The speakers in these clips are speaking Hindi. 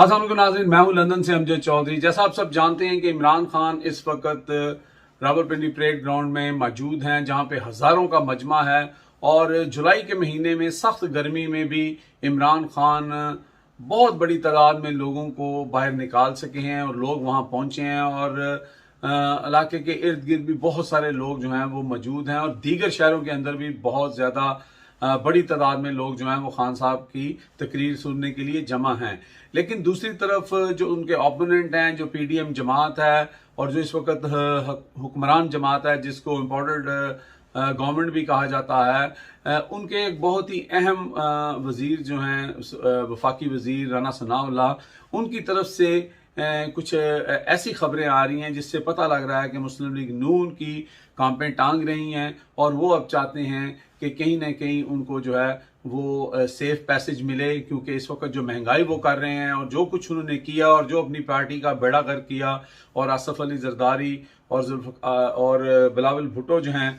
अस्सलाम वालेकुम नाज़रीन, मैं हूं लंदन से अमजद चौधरी। जैसा आप सब जानते हैं कि इमरान खान इस वक्त रावलपिंडी परेड ग्राउंड में मौजूद हैं, जहां पे हज़ारों का मजमा है। और जुलाई के महीने में सख्त गर्मी में भी इमरान खान बहुत बड़ी तादाद में लोगों को बाहर निकाल सके हैं और लोग वहां पहुंचे हैं। और इलाके के इर्द गिर्द भी बहुत सारे लोग जो हैं वो मौजूद हैं, और दीगर शहरों के अंदर भी बहुत ज़्यादा बड़ी तादाद में लोग जो हैं वो खान साहब की तकरीर सुनने के लिए जमा हैं। लेकिन दूसरी तरफ जो उनके ओपोनेंट हैं, जो पीडीएम जमात है और जो इस वक्त हुक्मरान जमात है, जिसको इम्पोर्टेड गवर्नमेंट भी कहा जाता है, उनके एक बहुत ही अहम वजीर जो हैं वफाकी वजीर राना सनाउल्लाह, उनकी तरफ से कुछ ऐसी खबरें आ रही हैं जिससे पता लग रहा है कि मुस्लिम लीग नून की कांपें टांग रही हैं, और वो अब चाहते हैं कि कहीं ना कहीं उनको जो है वो सेफ पैसेज मिले। क्योंकि इस वक्त जो महंगाई वो कर रहे हैं और जो कुछ उन्होंने किया और जो अपनी पार्टी का बेड़ा गर्क किया, और आसफ अली जरदारी और बिलावल भुट्टो जो हैं,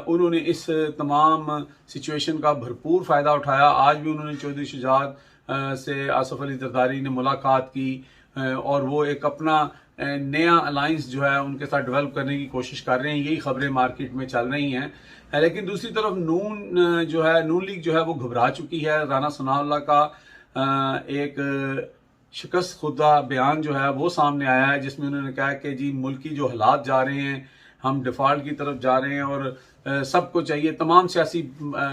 उन्होंने इस तमाम सिचुएशन का भरपूर फ़ायदा उठाया। आज भी उन्होंने चौधरी शुजात से आसफ अली जरदारी ने मुलाकात की, और वो एक अपना नया अलायंस जो है उनके साथ डेवलप करने की कोशिश कर रहे हैं। यही खबरें मार्केट में चल रही हैं। लेकिन दूसरी तरफ नून लीग जो है वो घबरा चुकी है। राना सनाउल्लाह का एक शिकस्त खुदा बयान जो है वो सामने आया है, जिसमें उन्होंने कहा कि जी मुल्क की जो हालात जा रहे हैं, हम डिफॉल्ट की तरफ जा रहे हैं, और सबको चाहिए, तमाम सियासी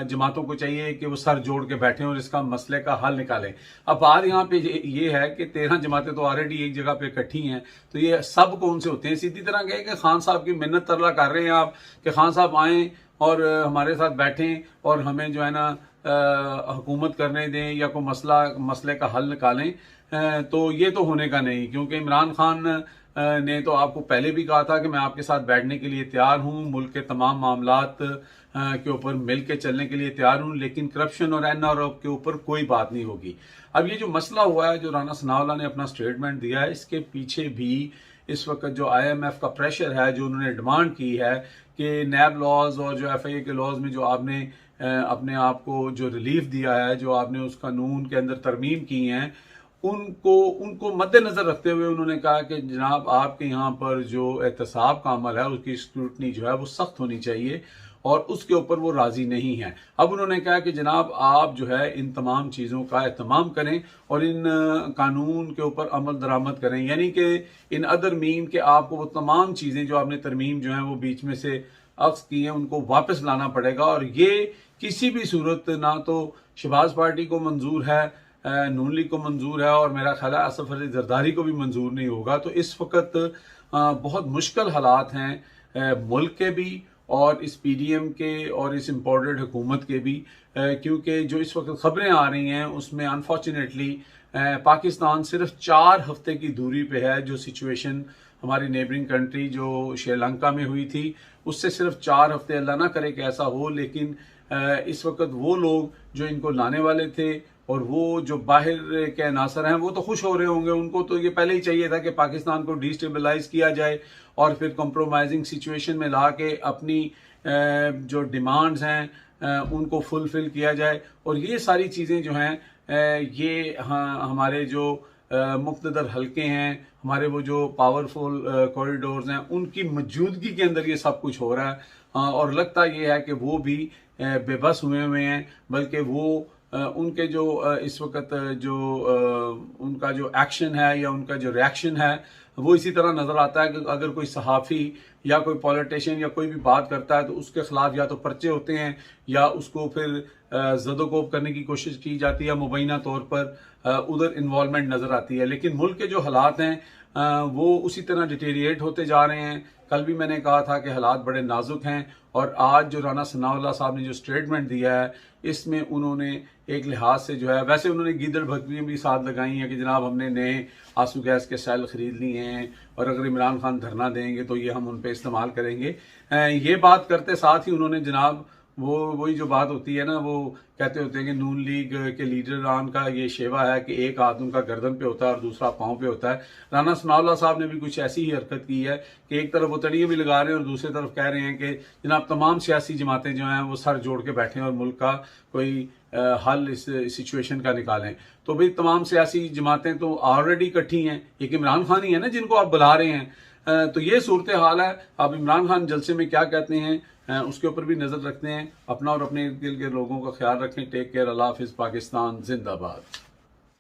जमातों को चाहिए कि वो सर जोड़ के बैठें और इसका मसले का हल निकालें। अब बात यहाँ पे ये है कि 13 जमातें तो ऑलरेडी एक जगह पे इकट्ठी हैं, तो ये सब कौन से होते हैं? सीधी तरह कहे कि खान साहब की मिन्नत तरला कर रहे हैं आप कि खान साहब आएँ और हमारे साथ बैठें और हमें जो है ना हुकूमत करने दें या कोई मसले का हल निकालें। तो ये तो होने का नहीं, क्योंकि इमरान खान ने तो आपको पहले भी कहा था कि मैं आपके साथ बैठने के लिए तैयार हूं, मुल्क के तमाम मामलात के ऊपर मिल के चलने के लिए तैयार हूं, लेकिन करप्शन और एनआरओ के ऊपर कोई बात नहीं होगी। अब ये जो मसला हुआ है, जो राना सनाउल्लाह ने अपना स्टेटमेंट दिया है, इसके पीछे भी इस वक्त जो IMF का प्रेशर है, जो उन्होंने डिमांड की है कि नैब लॉज और जो FIA के लॉज में जो आपने अपने आप को जो रिलीफ दिया है, जो आपने उस कानून के अंदर तरमीम की हैं, उनको मद्देनजर रखते हुए उन्होंने कहा कि जनाब आपके यहाँ पर जो एहतसाब का अमल है उसकी स्क्रूटनी जो है वो सख्त होनी चाहिए, और उसके ऊपर वो राजी नहीं है। अब उन्होंने कहा कि जनाब आप जो है इन तमाम चीज़ों का एहतमाम करें और इन कानून के ऊपर अमल दरामद करें, यानी कि इन अदर मीन के आपको वो तमाम चीज़ें जो आपने तरमीम जो है वो बीच में से अक्स की हैं उनको वापस लाना पड़ेगा। और ये किसी भी सूरत ना तो शहबाज पार्टी को मंजूर है, नून लीग को मंजूर है, और मेरा ख्याल है आसफ अली जरदारी को भी मंजूर नहीं होगा। तो इस वक्त बहुत मुश्किल हालात हैं मुल्क के भी और इस पीडीएम के और इस इम्पोर्टेड हुकूमत के भी, क्योंकि जो इस वक्त खबरें आ रही हैं उसमें अनफॉर्चुनेटली पाकिस्तान सिर्फ 4 हफ्ते की दूरी पे है। जो सिचुएशन हमारी नेबरिंग कंट्री जो श्रीलंका में हुई थी, उससे सिर्फ 4 हफ्ते, अल्लाह ना करे कि ऐसा हो, लेकिन इस वक्त वो लोग जो इनको लाने वाले थे और वो जो बाहर के अनासर हैं वो तो खुश हो रहे होंगे। उनको तो ये पहले ही चाहिए था कि पाकिस्तान को डिस्टेबलाइज किया जाए और फिर कॉम्प्रोमाइजिंग सिचुएशन में ला के अपनी जो डिमांड्स हैं उनको फुलफिल किया जाए। और ये सारी चीज़ें जो हैं ये हमारे जो मुख्तदर हल्के हैं, हमारे वो जो पावरफुल कॉरिडोर्स हैं, उनकी मौजूदगी के अंदर ये सब कुछ हो रहा है। और लगता ये है कि वो भी बेबस हुए हैं, बल्कि वो उनके जो इस वक्त जो उनका जो एक्शन है या उनका जो रिएक्शन है वो इसी तरह नज़र आता है कि अगर कोई सहाफ़ी या कोई पॉलिटिशियन या कोई भी बात करता है तो उसके खिलाफ या तो पर्चे होते हैं या उसको फिर ज़दोकोब करने की कोशिश की जाती है, मुबैना तौर पर उधर इन्वॉल्वमेंट नज़र आती है। लेकिन मुल्क के जो हालात हैं वो उसी तरह डिटेरिएट होते जा रहे हैं। कल भी मैंने कहा था कि हालात बड़े नाजुक हैं, और आज जो राना सनाउल्लाह साहब ने जो स्टेटमेंट दिया है इसमें उन्होंने एक लिहाज से जो है, वैसे उन्होंने गीदड़ भगवियाँ भी साथ लगाई हैं कि जनाब हमने नए आंसू गैस के सेल खरीद लिए हैं और अगर इमरान खान धरना देंगे तो ये हम उन पर इस्तेमाल करेंगे। ये बात करते साथ ही उन्होंने जनाब वो वही जो बात होती है ना, वो कहते होते हैं कि नून लीग के लीडरान का ये शेवा है कि एक हाथ उनका गर्दन पे होता है और दूसरा पाँव पे होता है। राना सनाउल्लाह साहब ने भी कुछ ऐसी ही हरकत की है कि एक तरफ वो तड़िए भी लगा रहे हैं और दूसरी तरफ कह रहे हैं कि जनाब तमाम सियासी जमातें जो हैं वो सर जोड़ के बैठे हैं और मुल्क का कोई हल इस सिचुएशन का निकालें। तो भाई तमाम सियासी जमातें तो ऑलरेडी इकट्ठी हैं, एक इमरान खान ही है ना जिनको आप बुला रहे हैं। तो ये सूरत हाल है। अब इमरान खान जलसे में क्या कहते हैं उसके ऊपर भी नजर रखते हैं। अपना और अपने इर्द गिर्द के लोगों का ख्याल रखें। Take care. अल्लाह हाफिज। पाकिस्तान जिंदाबाद।